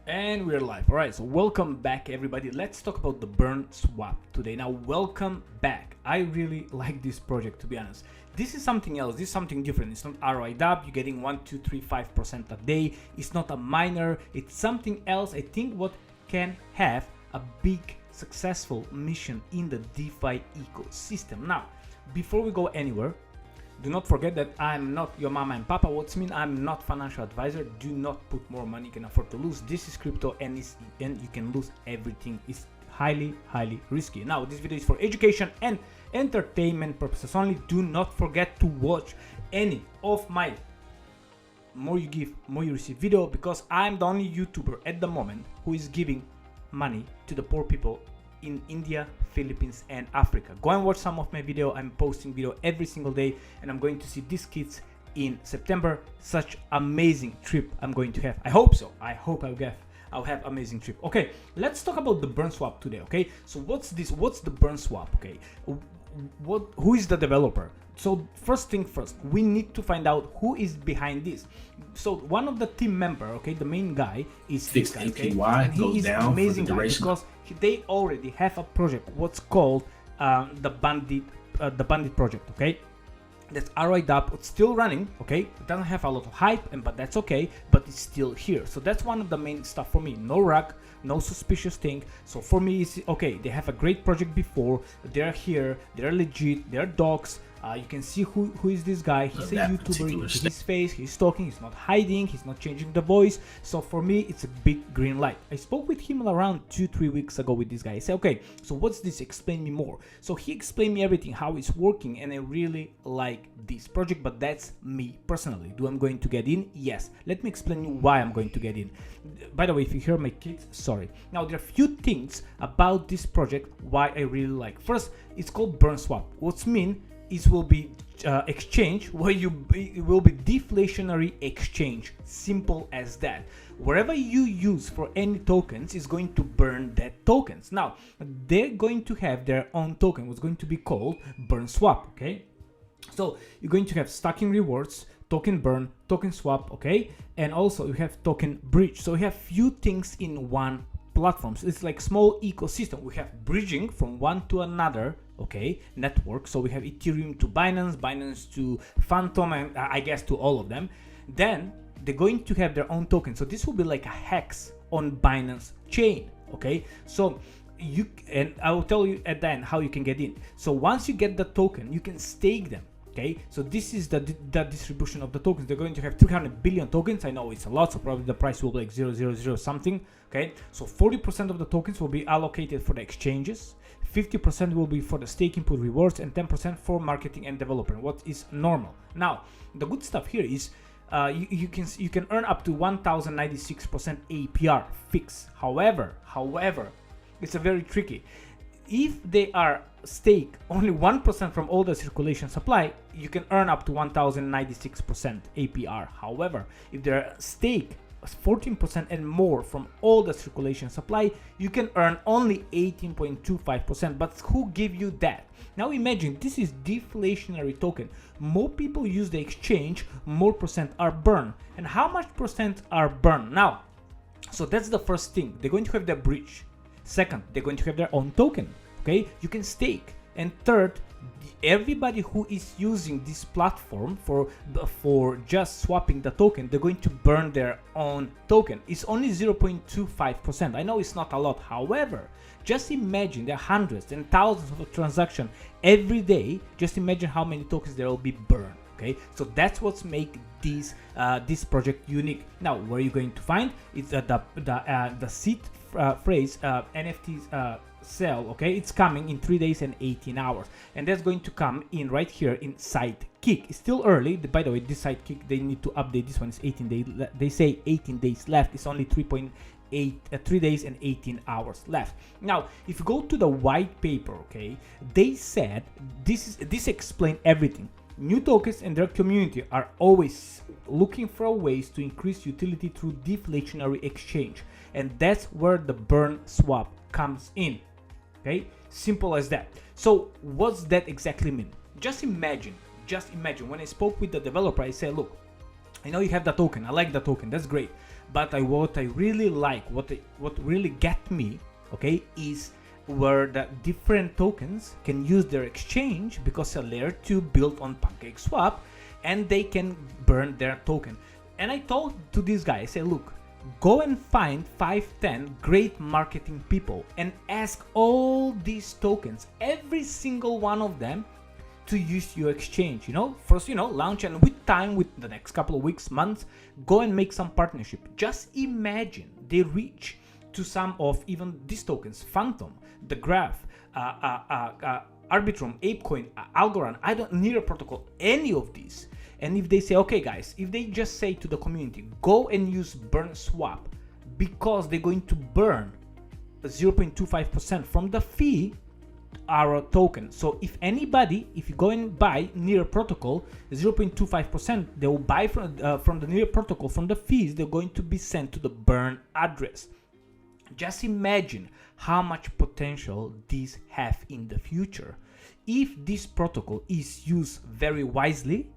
And we're live. All right, so welcome back, everybody. Let's talk about the burn swap today. Now, welcome back. I really like this project, to be honest. This is something else. This is something different. It's not relied up. You're getting 1, 2, 3, 5% a day. It's not a miner. It's something else. I think what can have a big successful mission in the DeFi ecosystem. Now, before we go anywhere, do not forget that I'm not your mama and papa. What's mean I'm not financial advisor. Do not put more money you can afford to lose. This is crypto and you can lose everything. It's highly risky. Now this video is for education and entertainment purposes only. Do not forget to watch any of my more you give more you receive video, because I'm the only YouTuber at the moment who is giving money to the poor people in India, Philippines and Africa. Go and watch some of my video. I'm posting video every single day, and I'm going to see these kids in September. Such amazing trip I'm going to have. I hope so. I hope I'll have amazing trip. Okay, let's talk about the burn swap today. Okay, so what's this? What's the burn swap? Okay, who is the developer? So first thing first, we need to find out who is behind this. So one of the team member, okay, the main guy is this guy, okay? And he is amazing guy because they already have a project, what's called the Bandit project, okay? That's relied up. It's still running, okay? It doesn't have a lot of hype, but that's okay. But it's still here. So that's one of the main stuff for me. No rug, no suspicious thing. So for me, it's okay. They have a great project before. They're here. They're legit. They're docs. You can see who is this guy. He's a YouTuber. You can see his face. He's talking. He's not hiding. He's not changing the voice. So for me, it's a big green light. I spoke with him around 2-3 weeks ago with this guy. I said, okay, so what's this? Explain me more. So he explained me everything, how it's working, and I really like this project. But that's me personally. Do I'm going to get in? Yes. Let me explain you why I'm going to get in. By the way, if you hear my kids, sorry. Now there are a few things about this project why I really like. First, it's called burn swap. What's mean? It will be exchange where it will be deflationary exchange. Simple as that. Wherever you use for any tokens is going to burn that tokens. Now they're going to have their own token, what's going to be called burn swap. Okay, so you're going to have stacking rewards, token burn, token swap, okay, and also you have token bridge. So we have few things in one platform. So it's like small ecosystem. We have bridging from one to another, okay, network. So we have Ethereum to Binance, Binance to Phantom, and I guess to all of them. Then they're going to have their own token. So this will be like a HEX on Binance chain, okay? So and I will tell you at the end how you can get in. So once you get the token, you can stake them. Okay, so this is the distribution of the tokens. They're going to have 300 billion tokens. I know it's a lot, so probably the price will be like 0.000 something. Okay, so 40% of the tokens will be allocated for the exchanges, 50% will be for the stake input rewards, and 10% for marketing and development, what is normal. Now, the good stuff here is you can earn up to 1096% APR fix. However, it's a very tricky. If they are stake only 1% from all the circulation supply, you can earn up to 1096% APR. However, if they're stake 14% and more from all the circulation supply, you can earn only 18.25%. But who give you that? Now imagine this is deflationary token. More people use the exchange, more percent are burned. And how much percent are burned? Now, so that's the first thing. They're going to have their bridge. Second, they're going to have their own token. Okay, you can stake. And third, everybody who is using this platform for just swapping the token, they're going to burn their own token. It's only 0.25%. I know it's not a lot. However, just imagine there are hundreds and thousands of transactions every day. Just imagine how many tokens there will be burned. Okay, so that's what's make this project unique. Now, where are you going to find? It's the seed phrase NFTs sell. Okay, it's coming in 3 days and 18 hours, and that's going to come in right here in Sidekick. It's still early. By the way, this Sidekick, they need to update. This one is 18 days. They say 18 days left. It's only 3 days and 18 hours left. Now, if you go to the white paper, okay, they said this explain everything. New tokens and their community are always looking for ways to increase utility through deflationary exchange, and that's where the burn swap comes in. Okay, simple as that. So what's that exactly mean? Just imagine when I spoke with the developer, I said, look, I know you have the token, I like the token, that's great, But what I really like, what really get me, okay, is where the different tokens can use their exchange, because a layer 2 built on PancakeSwap, and they can burn their token. And I told to this guy, I said, look, go and find 5-10 great marketing people and ask all these tokens, every single one of them, to use your exchange. First, launch, and with time, with the next couple of weeks, months, go and make some partnership. Just imagine they reach to some of even these tokens: Phantom, the Graph, Arbitrum, ApeCoin, Algorand, Near Protocol, any of these. And if they say, okay guys, if they just say to the community, go and use burn swap, because they're going to burn 0.25% from the fee, our token. So if you go and buy Near Protocol, 0.25%, they will buy from the Near Protocol, from the fees, they're going to be sent to the burn address. Just imagine how much potential these have in the future. If this protocol is used very wisely,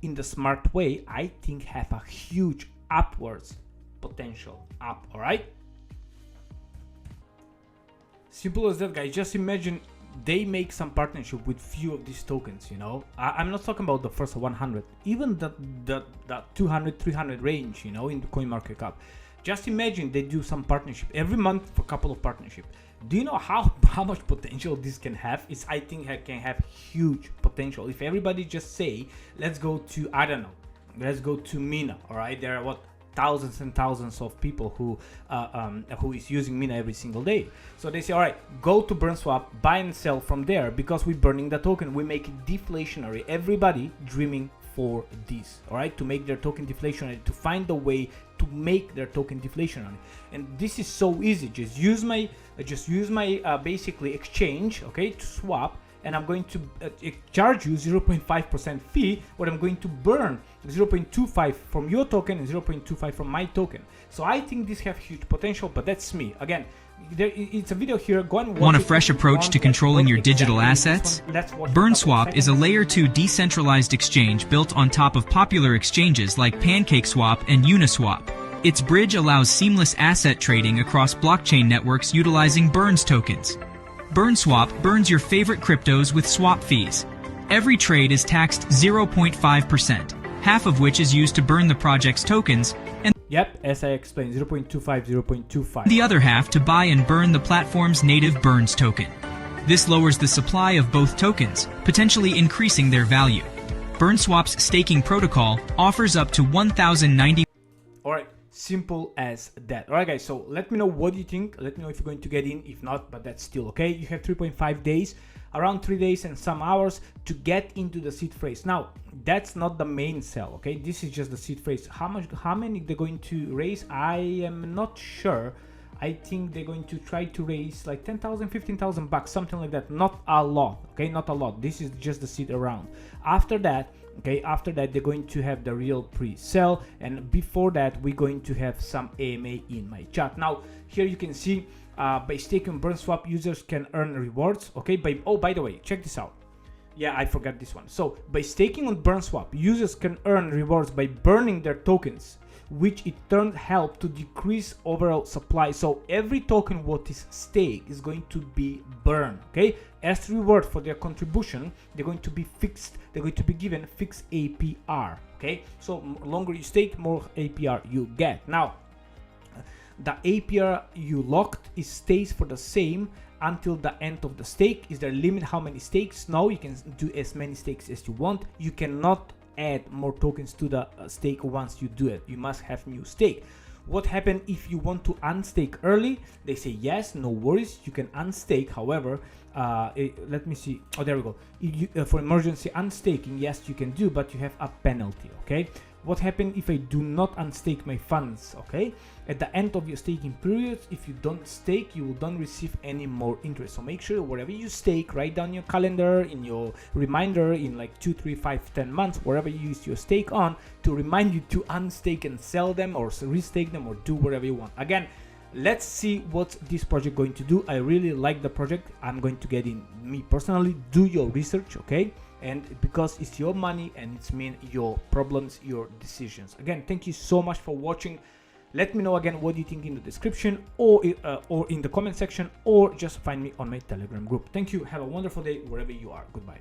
in the smart way, I think have a huge upwards potential up. All right, simple as that, guys. Just imagine they make some partnership with few of these tokens. I'm not talking about the first 100, even the 200, 300 range, in the coin market cap. Just imagine they do some partnership every month for a couple of partnership. Do you know how much potential this can have? I think it can have huge potential. If everybody just say, let's go to, I don't know, let's go to Mina. All right, there are thousands and thousands of people who is using Mina every single day. So they say, all right, go to BurnSwap, buy and sell from there, because we're burning the token. We make it deflationary. Everybody dreaming for this, all right, to make their token deflationary, to find a way to make their token deflationary. And this is so easy. Just use my basically exchange, okay, to swap, and I'm going to charge you 0.5% fee, where I'm going to burn 0.25 from your token and 0.25 from my token. So I think this have huge potential, but that's me. Again, it's a video here. Go and watch. Want a fresh approach to controlling your digital assets? BurnSwap is a layer 2 decentralized exchange built on top of popular exchanges like PancakeSwap and Uniswap. Its bridge allows seamless asset trading across blockchain networks utilizing Burns tokens. BurnSwap burns your favorite cryptos with swap fees. Every trade is taxed 0.5%, half of which is used to burn the project's tokens, and yep, as I explained, 0.25, 0.25. The other half to buy and burn the platform's native Burns token. This lowers the supply of both tokens, potentially increasing their value. BurnSwap's staking protocol offers up to 1,090. Alright, simple as that. Alright guys, so let me know what you think. Let me know if you're going to get in. If not, but that's still okay. You have 3.5 days, around 3 days and some hours to get into the seed phrase. Now, that's not the main sell, okay? This is just the seed phrase. How many they're going to raise, I am not sure. I think they're going to try to raise like 10,000, 15,000 bucks, something like that. Not a lot, okay? Not a lot. This is just the seed around. After that, okay, they're going to have the real pre-sell, and before that we're going to have some AMA in my chat. Now here you can see by staking BurnSwap, users can earn rewards, okay? By the way, check this out. Yeah, I forgot this one. So by staking on BurnSwap, users can earn rewards by burning their tokens, which in turn help to decrease overall supply. So every token what is staked is going to be burned, okay? As reward for their contribution, they're going to be fixed. They're going to be given fixed APR, okay? So longer you stake, more APR you get. Now, the APR you locked stays for the same until the end of the stake. Is there a limit how many stakes? No, you can do as many stakes as you want. You cannot add more tokens to the stake once you do it. You must have new stake. What happens if you want to unstake early? They say yes, no worries, you can unstake. However, let me see. Oh, there we go. For emergency unstaking, yes, you can do, but you have a penalty, okay? What happens if I do not unstake my funds, okay? At the end of your staking period, if you don't stake, you will don't receive any more interest. So make sure wherever you stake, write down your calendar, in your reminder, in like 2, 3, 5, 10 months, wherever you use your stake on, to remind you to unstake and sell them or restake them or do whatever you want. Again, let's see what this project going to do. I really like the project. I'm going to get in. Me personally, do your research, okay? And because it's your money and it's mean your problems, your decisions. Again, thank you so much for watching. Let me know again what you think in the description or in the comment section, or just find me on my Telegram group. Thank you. Have a wonderful day wherever you are. Goodbye.